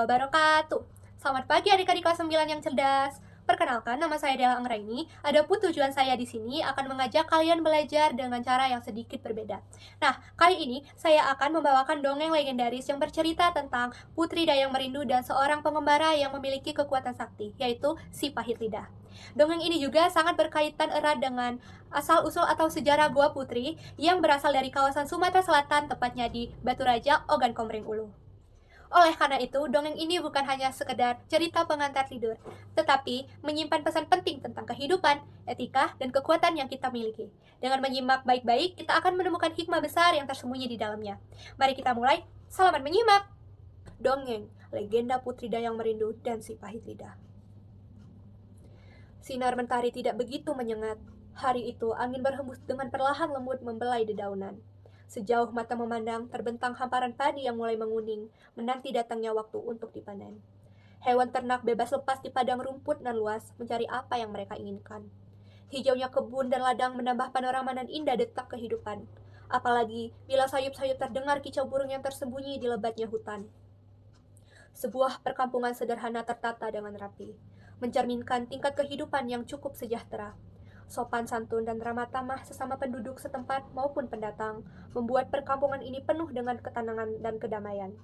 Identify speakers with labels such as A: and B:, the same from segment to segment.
A: wabarakatuh. Selamat pagi adik-adik kelas 9 yang cerdas. Perkenalkan, nama saya Dela Anggraini. Adapun tujuan saya di sini akan mengajak kalian belajar dengan cara yang sedikit berbeda. Nah, kali ini saya akan membawakan dongeng legendaris yang bercerita tentang Putri Dayang Merindu dan seorang pengembara yang memiliki kekuatan sakti, yaitu si Pahit Lidah. Dongeng ini juga sangat berkaitan erat dengan asal-usul atau sejarah Goa Putri yang berasal dari kawasan Sumatera Selatan, tepatnya di Batu Raja, Ogan Komering Ulu. Oleh karena itu, dongeng ini bukan hanya sekedar cerita pengantar tidur, tetapi menyimpan pesan penting tentang kehidupan, etika, dan kekuatan yang kita miliki. Dengan menyimak baik-baik, kita akan menemukan hikmah besar yang tersembunyi di dalamnya. Mari kita mulai. Selamat menyimak! Dongeng, Legenda Putri Dayang Merindu dan si Pahit Lidah. Sinar mentari tidak begitu menyengat. Hari itu, angin berhembus dengan perlahan lembut membelai dedaunan. Sejauh mata memandang, terbentang hamparan padi yang mulai menguning, menanti datangnya waktu untuk dipanen. Hewan ternak bebas lepas di padang rumput dan luas, mencari apa yang mereka inginkan. Hijaunya kebun dan ladang menambah panorama dan indah detak kehidupan. Apalagi bila sayup-sayup terdengar kicau burung yang tersembunyi di lebatnya hutan. Sebuah perkampungan sederhana tertata dengan rapi, mencerminkan tingkat kehidupan yang cukup sejahtera. Sopan santun dan ramah tamah sesama penduduk setempat maupun pendatang membuat perkampungan ini penuh dengan ketenangan dan kedamaian.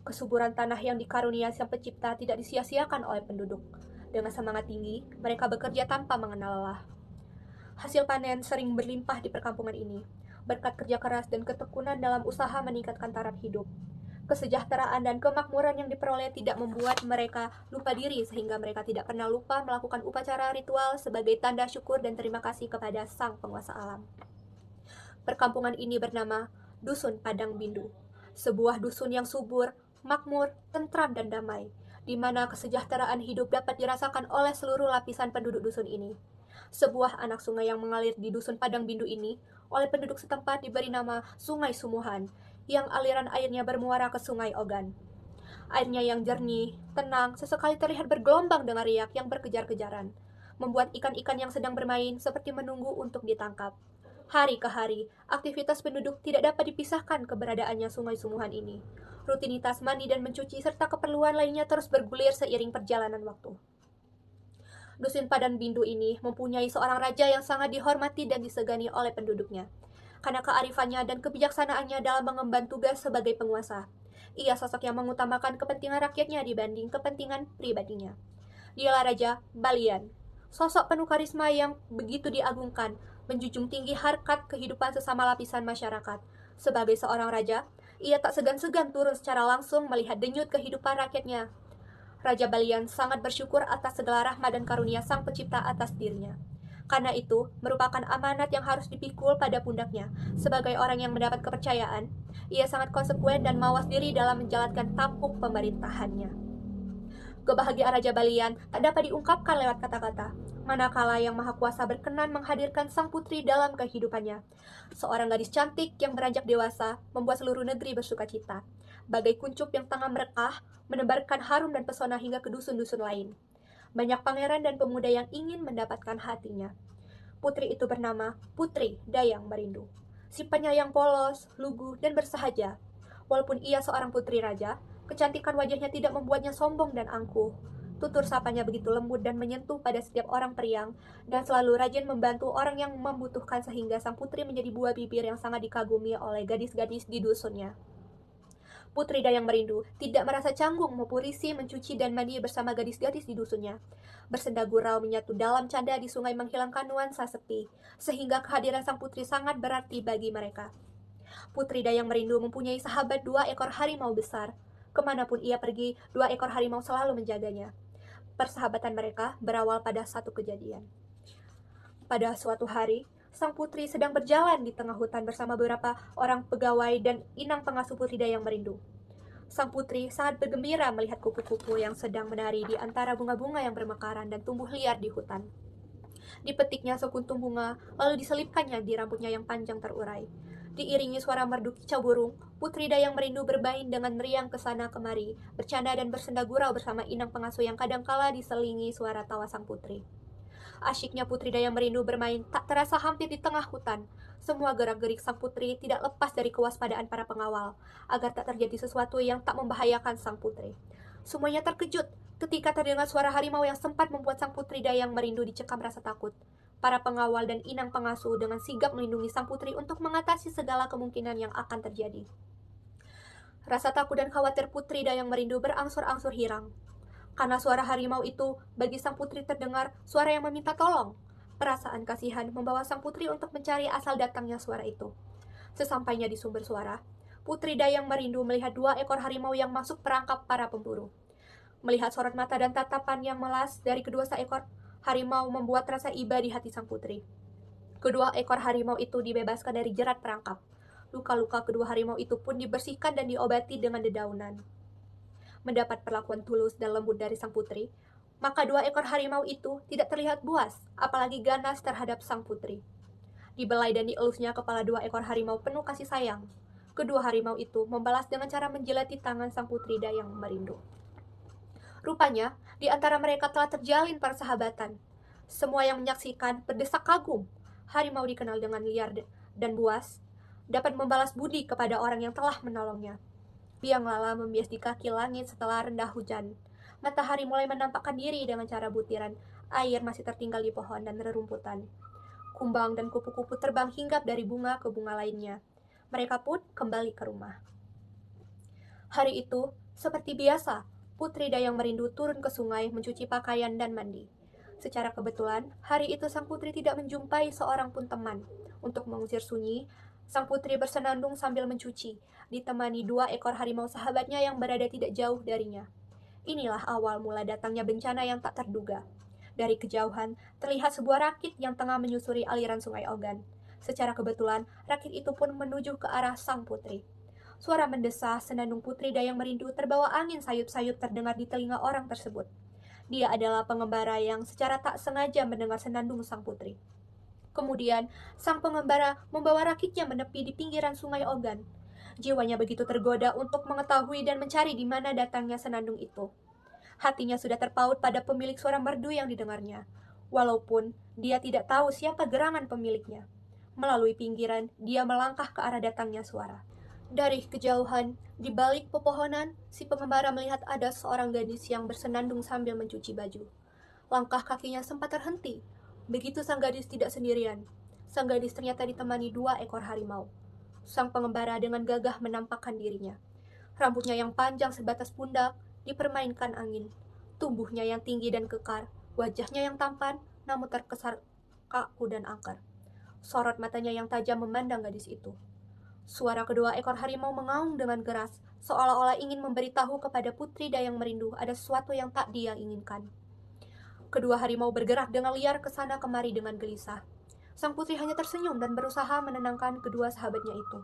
A: Kesuburan tanah yang dikarunia Sang Pencipta tidak disia-siakan oleh penduduk. Dengan semangat tinggi, mereka bekerja tanpa mengenal lelah. Hasil panen sering berlimpah di perkampungan ini, berkat kerja keras dan ketekunan dalam usaha meningkatkan taraf hidup. Kesejahteraan dan kemakmuran yang diperoleh tidak membuat mereka lupa diri sehingga mereka tidak pernah lupa melakukan upacara ritual sebagai tanda syukur dan terima kasih kepada Sang Penguasa Alam. Perkampungan ini bernama Dusun Padang Bindu, sebuah dusun yang subur, makmur, tentram dan damai, di mana kesejahteraan hidup dapat dirasakan oleh seluruh lapisan penduduk dusun ini. Sebuah anak sungai yang mengalir di Dusun Padang Bindu ini oleh penduduk setempat diberi nama Sungai Sumuhan, yang aliran airnya bermuara ke Sungai Ogan. Airnya yang jernih, tenang, sesekali terlihat bergelombang dengan riak yang berkejar-kejaran, membuat ikan-ikan yang sedang bermain seperti menunggu untuk ditangkap. Hari ke hari, aktivitas penduduk tidak dapat dipisahkan keberadaannya Sungai Sumuhan ini. Rutinitas mandi dan mencuci serta keperluan lainnya terus bergulir seiring perjalanan waktu. Dusun Padang Bindu ini mempunyai seorang raja yang sangat dihormati dan disegani oleh penduduknya karena kearifannya dan kebijaksanaannya dalam mengemban tugas sebagai penguasa. Ia sosok yang mengutamakan kepentingan rakyatnya dibanding kepentingan pribadinya. Dialah Raja Balian, sosok penuh karisma yang begitu diagungkan, menjunjung tinggi harkat kehidupan sesama lapisan masyarakat. Sebagai seorang raja, ia tak segan-segan turun secara langsung melihat denyut kehidupan rakyatnya. Raja Balian sangat bersyukur atas segala rahmat dan karunia Sang Pencipta atas dirinya. Karena itu, merupakan amanat yang harus dipikul pada pundaknya. Sebagai orang yang mendapat kepercayaan, ia sangat konsekuen dan mawas diri dalam menjalankan tampuk pemerintahannya. Kebahagiaan Raja Balian tak dapat diungkapkan lewat kata-kata, manakala Yang Maha Kuasa berkenan menghadirkan sang putri dalam kehidupannya. Seorang gadis cantik yang beranjak dewasa membuat seluruh negeri bersuka cita. Bagai kuncup yang tengah merekah, menebarkan harum dan pesona hingga ke dusun-dusun lain. Banyak pangeran dan pemuda yang ingin mendapatkan hatinya. Putri itu bernama Putri Dayang Merindu. Si penyayang polos, lugu, dan bersahaja. Walaupun ia seorang putri raja, kecantikan wajahnya tidak membuatnya sombong dan angkuh. Tutur sapanya begitu lembut dan menyentuh pada setiap orang periang, dan selalu rajin membantu orang yang membutuhkan sehingga sang putri menjadi buah bibir yang sangat dikagumi oleh gadis-gadis di dusunnya. Putri Dayang Merindu tidak merasa canggung maupun risih mencuci dan mandi bersama gadis-gadis di dusunnya. Bersenda gurau menyatu dalam canda di sungai menghilangkan nuansa sepi, sehingga kehadiran sang putri sangat berarti bagi mereka. Putri Dayang Merindu mempunyai sahabat 2 ekor harimau besar. Kemanapun ia pergi, 2 ekor harimau selalu menjaganya. Persahabatan mereka berawal pada satu kejadian. Pada suatu hari, sang putri sedang berjalan di tengah hutan bersama beberapa orang pegawai dan inang pengasuh Putri Dayang Merindu. Sang putri sangat bergembira melihat kupu-kupu yang sedang menari di antara bunga-bunga yang bermekaran dan tumbuh liar di hutan. Dipetiknya sekuntum bunga, lalu diselipkannya di rambutnya yang panjang terurai. Diiringi suara merdu kicau burung, Putri Dayang Merindu bermain dengan meriang ke sana kemari, bercanda dan bersenda gurau bersama inang pengasuh yang kadangkala diselingi suara tawa sang putri. Asyiknya Putri Dayang Merindu bermain tak terasa hampir di tengah hutan. Semua gerak-gerik sang putri tidak lepas dari kewaspadaan para pengawal, agar tak terjadi sesuatu yang tak membahayakan sang putri. Semuanya terkejut ketika terdengar suara harimau yang sempat membuat sang putri Dayang Merindu dicekam rasa takut. Para pengawal dan inang pengasuh dengan sigap melindungi sang putri untuk mengatasi segala kemungkinan yang akan terjadi. Rasa takut dan khawatir putri Dayang Merindu berangsur-angsur hilang. Karena suara harimau itu, bagi sang putri terdengar suara yang meminta tolong. Perasaan kasihan membawa sang putri untuk mencari asal datangnya suara itu. Sesampainya di sumber suara, Putri Dayang Merindu melihat 2 ekor harimau yang masuk perangkap para pemburu. Melihat sorot mata dan tatapan yang melas dari kedua seekor harimau membuat rasa iba di hati sang putri. Kedua ekor harimau itu dibebaskan dari jerat perangkap. Luka-luka kedua harimau itu pun dibersihkan dan diobati dengan dedaunan. Mendapat perlakuan tulus dan lembut dari sang putri, maka 2 ekor harimau itu tidak terlihat buas, apalagi ganas terhadap sang putri. Dibelai dan dielusnya kepala 2 ekor harimau penuh kasih sayang. Kedua harimau itu membalas dengan cara menjilati tangan sang putri Dayang Merindu. Rupanya, di antara mereka telah terjalin persahabatan. Semua yang menyaksikan berdesak kagum. Harimau dikenal dengan liar dan buas, dapat membalas budi kepada orang yang telah menolongnya. Biang lala membias di kaki langit setelah rendah hujan. Matahari mulai menampakkan diri dengan cara butiran air masih tertinggal di pohon dan rerumputan. Kumbang dan kupu-kupu terbang hinggap dari bunga ke bunga lainnya. Mereka pun kembali ke rumah. Hari itu, seperti biasa, Putri Dayang Merindu turun ke sungai mencuci pakaian dan mandi. Secara kebetulan, hari itu sang putri tidak menjumpai seorang pun teman. Untuk mengusir sunyi, sang putri bersenandung sambil mencuci, ditemani 2 ekor harimau sahabatnya yang berada tidak jauh darinya. Inilah awal mula datangnya bencana yang tak terduga. Dari kejauhan, terlihat sebuah rakit yang tengah menyusuri aliran sungai Ogan. Secara kebetulan, rakit itu pun menuju ke arah sang putri. Suara mendesah senandung Putri Dayang Merindu terbawa angin sayup-sayup terdengar di telinga orang tersebut. Dia adalah pengembara yang secara tak sengaja mendengar senandung sang putri. Kemudian, sang pengembara membawa rakitnya menepi di pinggiran sungai Ogan. Jiwanya begitu tergoda untuk mengetahui dan mencari di mana datangnya senandung itu. Hatinya sudah terpaut pada pemilik suara merdu yang didengarnya, walaupun dia tidak tahu siapa gerangan pemiliknya. Melalui pinggiran, dia melangkah ke arah datangnya suara. Dari kejauhan, di balik pepohonan, si pengembara melihat ada seorang gadis yang bersenandung sambil mencuci baju. Langkah kakinya sempat terhenti. Begitu sang gadis tidak sendirian. Sang gadis ternyata ditemani 2 ekor harimau. Sang pengembara dengan gagah menampakkan dirinya. Rambutnya yang panjang sebatas pundak dipermainkan angin. Tubuhnya yang tinggi dan kekar, wajahnya yang tampan namun terkesan kaku dan angker. Sorot matanya yang tajam memandang gadis itu. Suara kedua ekor harimau mengaum dengan keras, seolah-olah ingin memberitahu kepada Putri Dayang Merindu ada sesuatu yang tak dia inginkan. Kedua harimau bergerak dengan liar ke sana kemari dengan gelisah. Sang putri hanya tersenyum dan berusaha menenangkan kedua sahabatnya itu.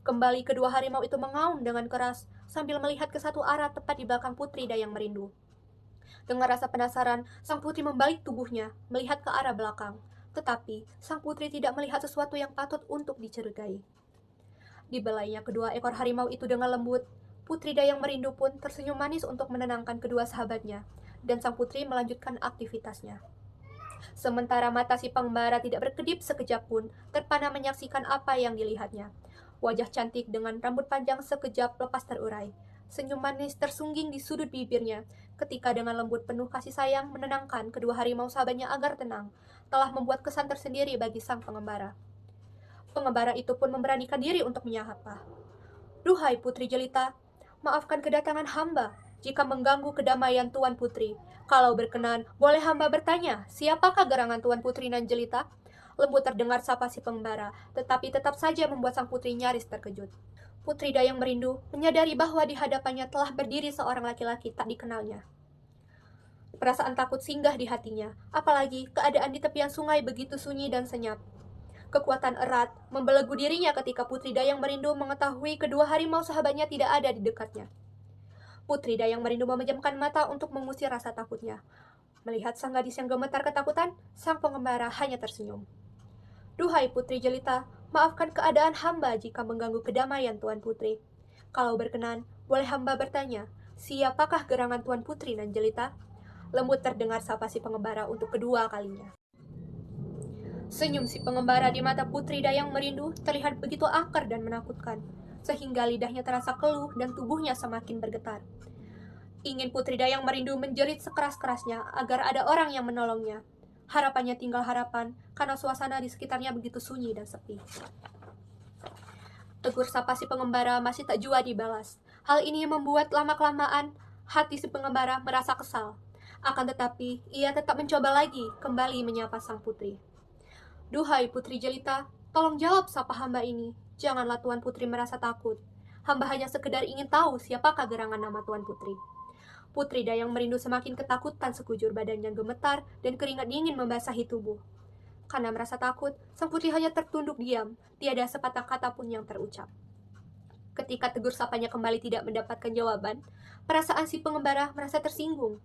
A: Kembali kedua harimau itu mengaum dengan keras sambil melihat ke satu arah tepat di belakang Putri Dayang Merindu. Dengan rasa penasaran, sang putri membalik tubuhnya, melihat ke arah belakang. Tetapi, sang putri tidak melihat sesuatu yang patut untuk dicurigai. Dibelainya kedua ekor harimau itu dengan lembut. Putri Dayang Merindu pun tersenyum manis untuk menenangkan kedua sahabatnya, dan sang putri melanjutkan aktivitasnya. Sementara mata si pengembara tidak berkedip sekejap pun, terpana menyaksikan apa yang dilihatnya. Wajah cantik dengan rambut panjang sekejap lepas terurai. Senyum manis tersungging di sudut bibirnya, ketika dengan lembut penuh kasih sayang menenangkan kedua harimau sahabatnya agar tenang, telah membuat kesan tersendiri bagi sang pengembara. Pengembara itu pun memberanikan diri untuk menyapa. Duhai Putri Jelita, maafkan kedatangan hamba jika mengganggu kedamaian Tuan Putri. Kalau berkenan, boleh hamba bertanya, siapakah gerangan Tuan Putri nan Jelita? Lembut terdengar sapa si pengembara, tetapi tetap saja membuat sang putri nyaris terkejut. Putri Dayang Merindu menyadari bahwa di hadapannya telah berdiri seorang laki-laki tak dikenalnya. Perasaan takut singgah di hatinya, apalagi keadaan di tepian sungai begitu sunyi dan senyap. Kekuatan erat membelenggu dirinya ketika Putri Dayang Merindu mengetahui kedua harimau sahabatnya tidak ada di dekatnya. Putri Dayang Merindu memejamkan mata untuk mengusir rasa takutnya. Melihat sang gadis yang gemetar ketakutan, sang pengembara hanya tersenyum. Duhai Putri Jelita, maafkan keadaan hamba jika mengganggu kedamaian Tuan Putri. Kalau berkenan, boleh hamba bertanya, siapakah gerangan Tuan Putri nan Jelita? Lembut terdengar sapa si pengembara untuk kedua kalinya. Senyum si pengembara di mata Putri Dayang Merindu terlihat begitu angker dan menakutkan, sehingga lidahnya terasa keluh dan tubuhnya semakin bergetar. Ingin Putri Dayang Merindu menjerit sekeras-kerasnya agar ada orang yang menolongnya. Harapannya tinggal harapan, karena suasana di sekitarnya begitu sunyi dan sepi. Tegur sapa si pengembara masih tak jua dibalas. Hal ini membuat lama-kelamaan hati si pengembara merasa kesal. Akan tetapi, ia tetap mencoba lagi kembali menyapa sang putri. Duhai Putri Jelita, tolong jawab sapa hamba ini. Janganlah Tuan Putri merasa takut. Hamba hanya sekedar ingin tahu siapakah gerangan nama Tuan Putri. Putri Dayang Merindu semakin ketakutan, sekujur badannya gemetar dan keringat dingin membasahi tubuh. Karena merasa takut, sang putri hanya tertunduk diam, tiada sepatah kata pun yang terucap. Ketika tegur sapanya kembali tidak mendapatkan jawaban, perasaan si pengembara merasa tersinggung.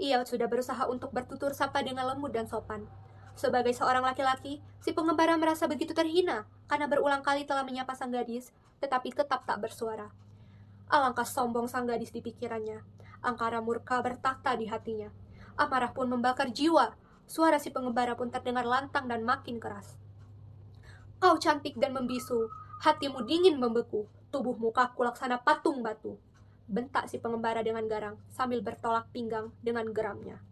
A: Ia sudah berusaha untuk bertutur sapa dengan lembut dan sopan. Sebagai seorang laki-laki, si pengembara merasa begitu terhina karena berulang kali telah menyapa sang gadis, tetapi tetap tak bersuara. Alangkah sombong sang gadis di pikirannya. Angkara murka bertakhta di hatinya. Amarah pun membakar jiwa. Suara si pengembara pun terdengar lantang dan makin keras. Kau cantik dan membisu, hatimu dingin membeku, tubuhmu kaku laksana patung batu. Bentak si pengembara dengan garang sambil bertolak pinggang dengan geramnya.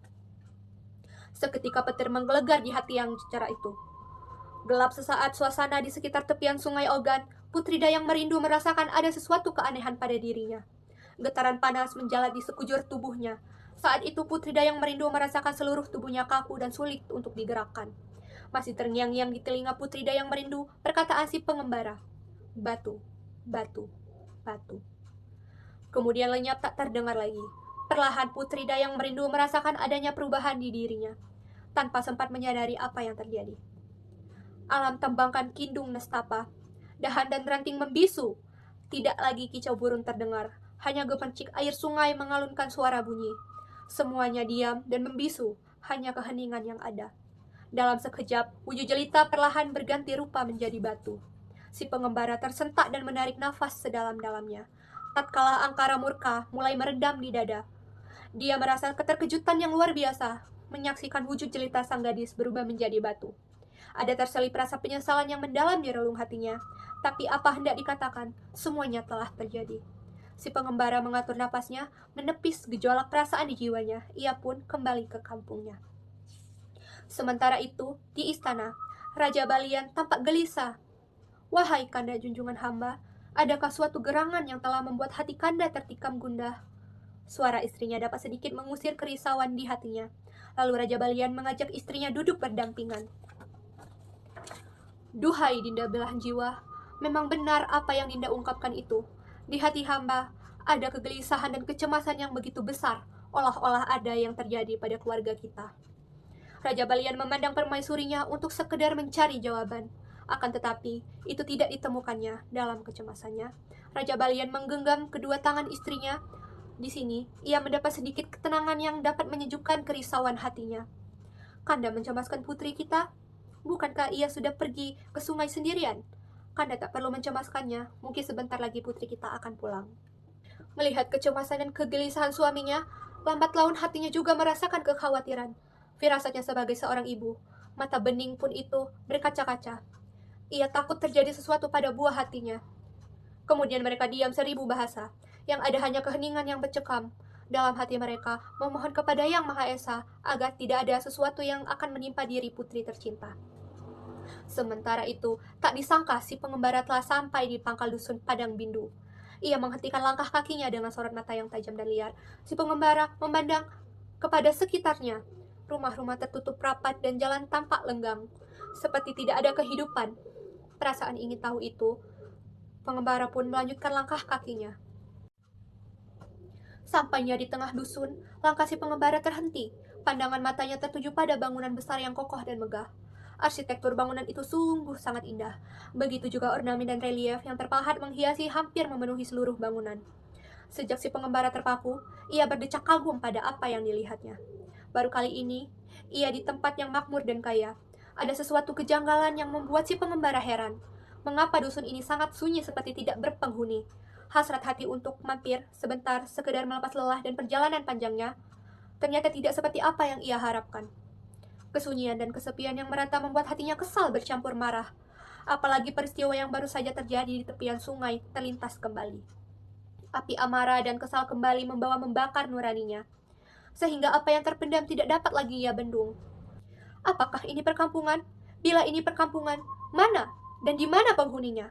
A: Seketika petir menggelegar di hati yang cerah itu. Gelap sesaat suasana di sekitar tepian sungai Ogan. Putri Dayang Merindu merasakan ada sesuatu keanehan pada dirinya. Getaran panas menjalar di sekujur tubuhnya. Saat itu Putri Dayang Merindu merasakan seluruh tubuhnya kaku dan sulit untuk digerakkan. Masih terngiang-ngiang di telinga Putri Dayang Merindu perkataan si pengembara. Batu, batu, batu. Kemudian lenyap tak terdengar lagi. Perlahan Putri Dayang Merindu merasakan adanya perubahan di dirinya, tanpa sempat menyadari apa yang terjadi. Alam tembangkan kindung nestapa. Dahan dan ranting membisu. Tidak lagi kicau burung terdengar. Hanya gemercik air sungai mengalunkan suara bunyi. Semuanya diam dan membisu, hanya keheningan yang ada. Dalam sekejap, wujud jelita perlahan berganti rupa menjadi batu. Si pengembara tersentak dan menarik nafas sedalam-dalamnya. Tatkala angkara murka mulai meredam di dada, dia merasa keterkejutan yang luar biasa, menyaksikan wujud jelita sang gadis berubah menjadi batu. Ada terselip rasa penyesalan yang mendalam di relung hatinya, tapi apa hendak dikatakan, semuanya telah terjadi. Si pengembara mengatur napasnya, menepis gejolak perasaan di jiwanya. Ia pun kembali ke kampungnya. Sementara itu, di istana, Raja Balian tampak gelisah. Wahai Kanda junjungan hamba, adakah suatu gerangan yang telah membuat hati Kanda tertikam gundah? Suara istrinya dapat sedikit mengusir kerisauan di hatinya. Lalu Raja Balian mengajak istrinya duduk berdampingan. Duhai Dinda belahan jiwa, memang benar apa yang Dinda ungkapkan itu. Di hati hamba ada kegelisahan dan kecemasan yang begitu besar, olah-olah ada yang terjadi pada keluarga kita. Raja Balian memandang permaisurinya untuk sekedar mencari jawaban. Akan tetapi, itu tidak ditemukannya dalam kecemasannya. Raja Balian menggenggam kedua tangan istrinya. Di sini, ia mendapat sedikit ketenangan yang dapat menyejukkan kerisauan hatinya. Kanda mencemaskan putri kita? Bukankah ia sudah pergi ke sungai sendirian? Kanda tak perlu mencemaskannya, mungkin sebentar lagi putri kita akan pulang. Melihat kecemasan dan kegelisahan suaminya, lambat laun hatinya juga merasakan kekhawatiran. Firasatnya sebagai seorang ibu, mata bening pun itu berkaca-kaca. Ia takut terjadi sesuatu pada buah hatinya. Kemudian mereka diam seribu bahasa, yang ada hanya keheningan yang mencekam. Dalam hati mereka memohon kepada Yang Maha Esa agar tidak ada sesuatu yang akan menimpa diri putri tercinta. Sementara itu, tak disangka si pengembara telah sampai di pangkal dusun Padang Bindu. Ia menghentikan langkah kakinya dengan sorot mata yang tajam dan liar. Si pengembara memandang kepada sekitarnya. Rumah-rumah tertutup rapat dan jalan tampak lenggang, seperti tidak ada kehidupan. Perasaan ingin tahu itu, pengembara pun melanjutkan langkah kakinya. Sampainya di tengah dusun, langkah si pengembara terhenti. Pandangan matanya tertuju pada bangunan besar yang kokoh dan megah. Arsitektur bangunan itu sungguh sangat indah. Begitu juga ornamen dan relief yang terpahat menghiasi hampir memenuhi seluruh bangunan. Sejak si pengembara terpaku, ia berdecak kagum pada apa yang dilihatnya. Baru kali ini, ia di tempat yang makmur dan kaya. Ada sesuatu kejanggalan yang membuat si pengembara heran. Mengapa dusun ini sangat sunyi seperti tidak berpenghuni? Hasrat hati untuk mampir sebentar sekedar melepas lelah dan perjalanan panjangnya, ternyata tidak seperti apa yang ia harapkan. Kesunyian dan kesepian yang merata membuat hatinya kesal bercampur marah. Apalagi peristiwa yang baru saja terjadi di tepian sungai terlintas kembali. Api amarah dan kesal kembali membawa membakar nuraninya, sehingga apa yang terpendam tidak dapat lagi ia bendung. Apakah ini perkampungan? Bila ini perkampungan, mana dan di mana penghuninya?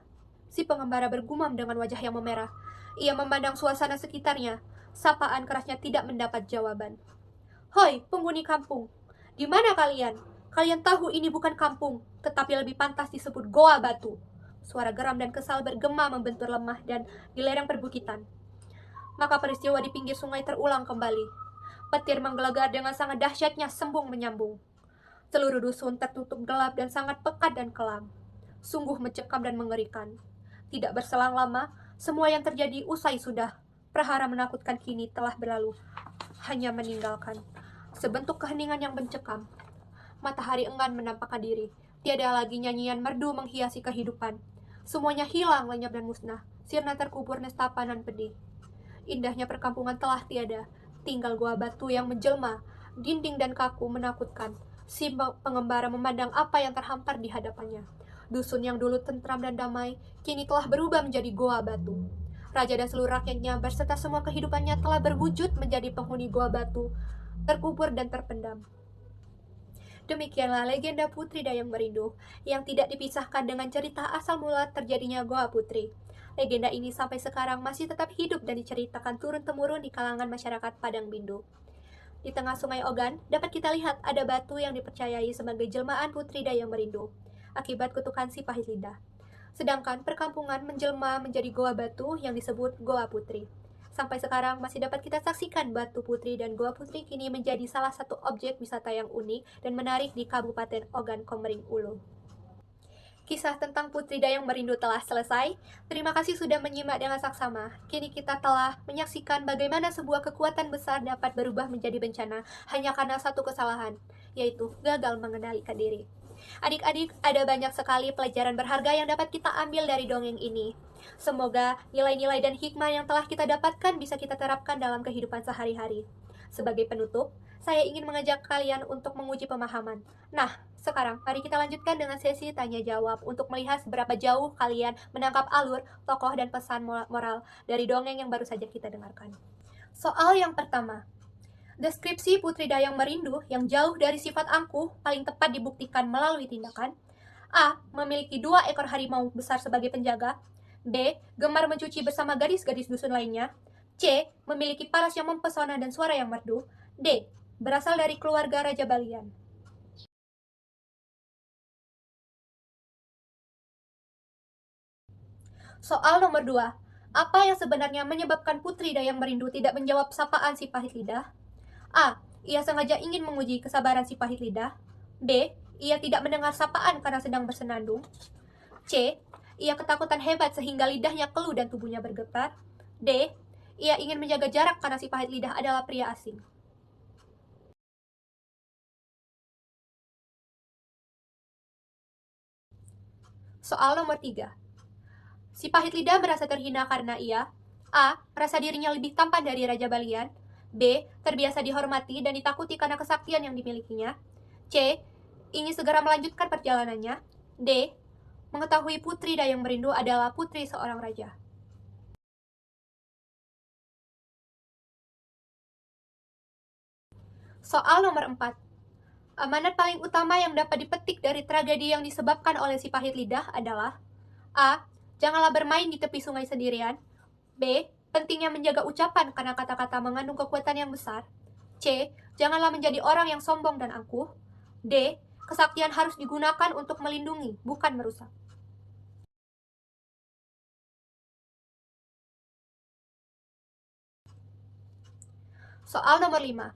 A: Si pengembara bergumam dengan wajah yang memerah. Ia memandang suasana sekitarnya. Sapaan kerasnya tidak mendapat jawaban. Hoi, penghuni kampung, di mana kalian? Kalian tahu ini bukan kampung, tetapi lebih pantas disebut goa batu. Suara geram dan kesal bergema membentur lemah dan di lereng perbukitan. Maka peristiwa di pinggir sungai terulang kembali. Petir menggelegar dengan sangat dahsyatnya sembung menyambung. Seluruh dusun tertutup gelap dan sangat pekat dan kelam. Sungguh mencekam dan mengerikan. Tidak berselang lama, semua yang terjadi usai sudah. Prahara menakutkan kini telah berlalu, hanya meninggalkan sebentuk keheningan yang mencekam. Matahari enggan menampakkan diri. Tiada lagi nyanyian merdu menghiasi kehidupan. Semuanya hilang, lenyap dan musnah. Sirna terkubur nestapa nan pedih. Indahnya perkampungan telah tiada. Tinggal gua batu yang menjelma. Dinding dan kaku menakutkan. Si pengembara memandang apa yang terhampar di hadapannya. Dusun yang dulu tentram dan damai, kini telah berubah menjadi goa batu. Raja dan seluruh rakyatnya berserta semua kehidupannya telah berwujud menjadi penghuni goa batu, terkubur dan terpendam. Demikianlah legenda Putri Dayang Merindu yang tidak dipisahkan dengan cerita asal mula terjadinya Goa Putri. Legenda ini sampai sekarang masih tetap hidup dan diceritakan turun-temurun di kalangan masyarakat Padang Bindu. Di tengah sungai Ogan, dapat kita lihat ada batu yang dipercayai sebagai jelmaan Putri Dayang Merindu, akibat kutukan si pahit lidah. Sedangkan perkampungan menjelma menjadi Goa Batu yang disebut Goa Putri. Sampai sekarang masih dapat kita saksikan Batu Putri dan Goa Putri kini menjadi salah satu objek wisata yang unik dan menarik di Kabupaten Ogan Komering Ulu. Kisah tentang Putri Dayang Merindu telah selesai. Terima kasih sudah menyimak dengan saksama. Kini kita telah menyaksikan bagaimana sebuah kekuatan besar dapat berubah menjadi bencana hanya karena satu kesalahan, yaitu gagal mengendalikan diri. Adik-adik, ada banyak sekali pelajaran berharga yang dapat kita ambil dari dongeng ini. Semoga nilai-nilai dan hikmah yang telah kita dapatkan bisa kita terapkan dalam kehidupan sehari-hari. Sebagai penutup, saya ingin mengajak kalian untuk menguji pemahaman. Nah, sekarang mari kita lanjutkan dengan sesi tanya-jawab untuk melihat seberapa jauh kalian menangkap alur, tokoh, dan pesan moral dari dongeng yang baru saja kita dengarkan. Soal yang pertama. Deskripsi Putri Dayang Merindu yang jauh dari sifat angkuh paling tepat dibuktikan melalui tindakan. A. Memiliki 2 ekor harimau besar sebagai penjaga. B. Gemar mencuci bersama gadis-gadis dusun lainnya. C. Memiliki paras yang mempesona dan suara yang merdu. D. Berasal dari keluarga Raja Balian. Soal nomor 2. Apa yang sebenarnya menyebabkan Putri Dayang Merindu tidak menjawab sapaan si pahit lidah? A. Ia sengaja ingin menguji kesabaran si pahit lidah. B. Ia tidak mendengar sapaan karena sedang bersenandung. C. Ia ketakutan hebat sehingga lidahnya keluh dan tubuhnya bergetar. D. Ia ingin menjaga jarak karena si pahit lidah adalah pria asing. Soal nomor 3. Si pahit lidah merasa terhina karena ia A. Merasa dirinya lebih tampan dari Raja Balian. B. Terbiasa dihormati dan ditakuti karena kesaktian yang dimilikinya. C. Ingin segera melanjutkan perjalanannya. D. Mengetahui Putri Dayang Merindu adalah putri seorang raja. Soal nomor 4. Amanat paling utama yang dapat dipetik dari tragedi yang disebabkan oleh si pahit lidah adalah A. Janganlah bermain di tepi sungai sendirian. B. Pentingnya menjaga ucapan karena kata-kata mengandung kekuatan yang besar. C. Janganlah menjadi orang yang sombong dan angkuh. D. Kesaktian harus digunakan untuk melindungi, bukan merusak. Soal nomor 5.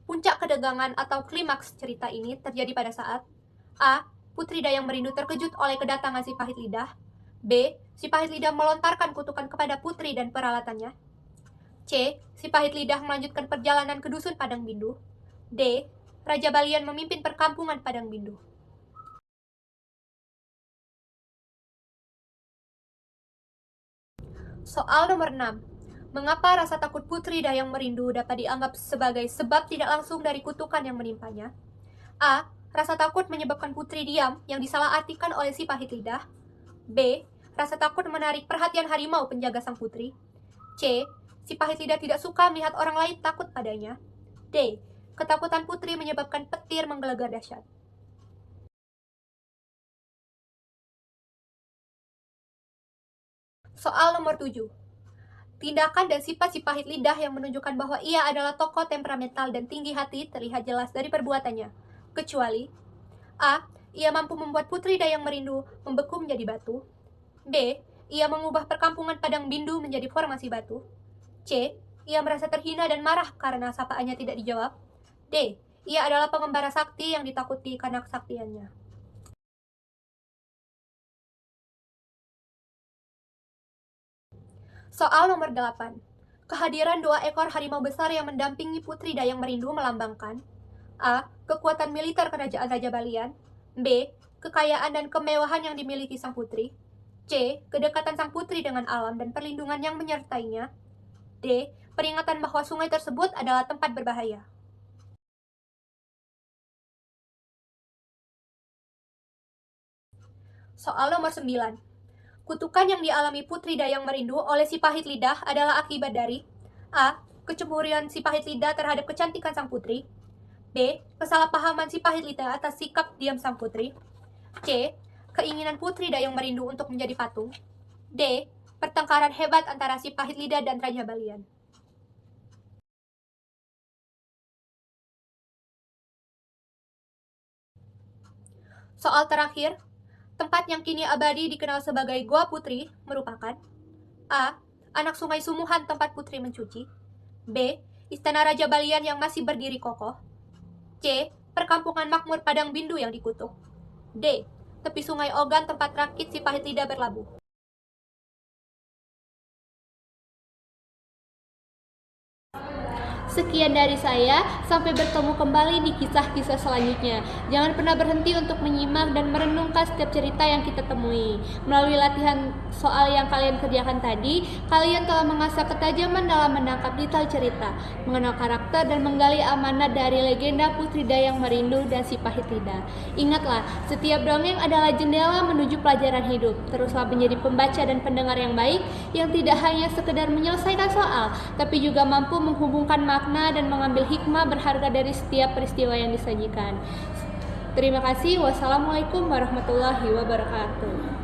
A: Puncak kedegangan atau klimaks cerita ini terjadi pada saat A. Putri Dayang Merindu terkejut oleh kedatangan si pahit lidah. B. Si pahit lidah melontarkan kutukan kepada putri dan peralatannya. C. Si pahit lidah melanjutkan perjalanan ke dusun Padang Bindu. D. Raja Balian memimpin perkampungan Padang Bindu. Soal nomor 6. Mengapa rasa takut Putri Dayang Merindu dapat dianggap sebagai sebab tidak langsung dari kutukan yang menimpanya? A. Rasa takut menyebabkan putri diam yang disalahartikan oleh si pahit lidah. B. Rasa takut menarik perhatian harimau penjaga sang putri. C. Si pahit lidah tidak suka melihat orang lain takut padanya. D. Ketakutan putri menyebabkan petir menggelegar dahsyat. Soal nomor 7. Tindakan dan sifat si pahit lidah yang menunjukkan bahwa ia adalah tokoh temperamental dan tinggi hati terlihat jelas dari perbuatannya. Kecuali A. Ia mampu membuat putri Dayang Merindu membeku menjadi batu. B. Ia mengubah perkampungan Padang Bindu menjadi formasi batu. C. Ia merasa terhina dan marah karena sapaannya tidak dijawab. D. Ia adalah pengembara sakti yang ditakuti karena kesaktiannya. Soal nomor 8. Kehadiran 2 ekor harimau besar yang mendampingi putri Dayang Merindu melambangkan A. Kekuatan militer kerajaan Raja Balian. B. Kekayaan dan kemewahan yang dimiliki sang putri. C. Kedekatan sang putri dengan alam dan perlindungan yang menyertainya. D. Peringatan bahwa sungai tersebut adalah tempat berbahaya. Soal nomor 9. Kutukan yang dialami putri Dayang Merindu oleh si pahit lidah adalah akibat dari A. Kecemburian si pahit lidah terhadap kecantikan sang putri. B. Kesalahpahaman si pahit lidah atas sikap diam sang putri. C. Keinginan putri Dayang Merindu untuk menjadi patung. D. Pertengkaran hebat antara si pahit lidah dan Raja Balian. Soal terakhir, tempat yang kini abadi dikenal sebagai Goa Putri merupakan A. Anak sungai Sumuhan tempat putri mencuci. B. Istana Raja Balian yang masih berdiri kokoh. C. Perkampungan makmur Padang Bindu yang dikutuk. D. Tepi sungai Ogan tempat rakit si pahit lidah berlabuh. Sekian dari saya, sampai bertemu kembali di kisah-kisah selanjutnya. Jangan pernah berhenti untuk menyimak dan merenungkan setiap cerita yang kita temui. Melalui latihan soal yang kalian kerjakan tadi, kalian telah mengasah ketajaman dalam menangkap detail cerita, mengenal karakter dan menggali amanat dari legenda Putri Dayang Merindu dan si pahit lidah. Ingatlah, setiap dongeng adalah jendela menuju pelajaran hidup. Teruslah menjadi pembaca dan pendengar yang baik, yang tidak hanya sekedar menyelesaikan soal, tapi juga mampu menghubungkan makna dan mengambil hikmah berharga dari setiap peristiwa yang disajikan. Terima kasih. Wassalamualaikum warahmatullahi wabarakatuh.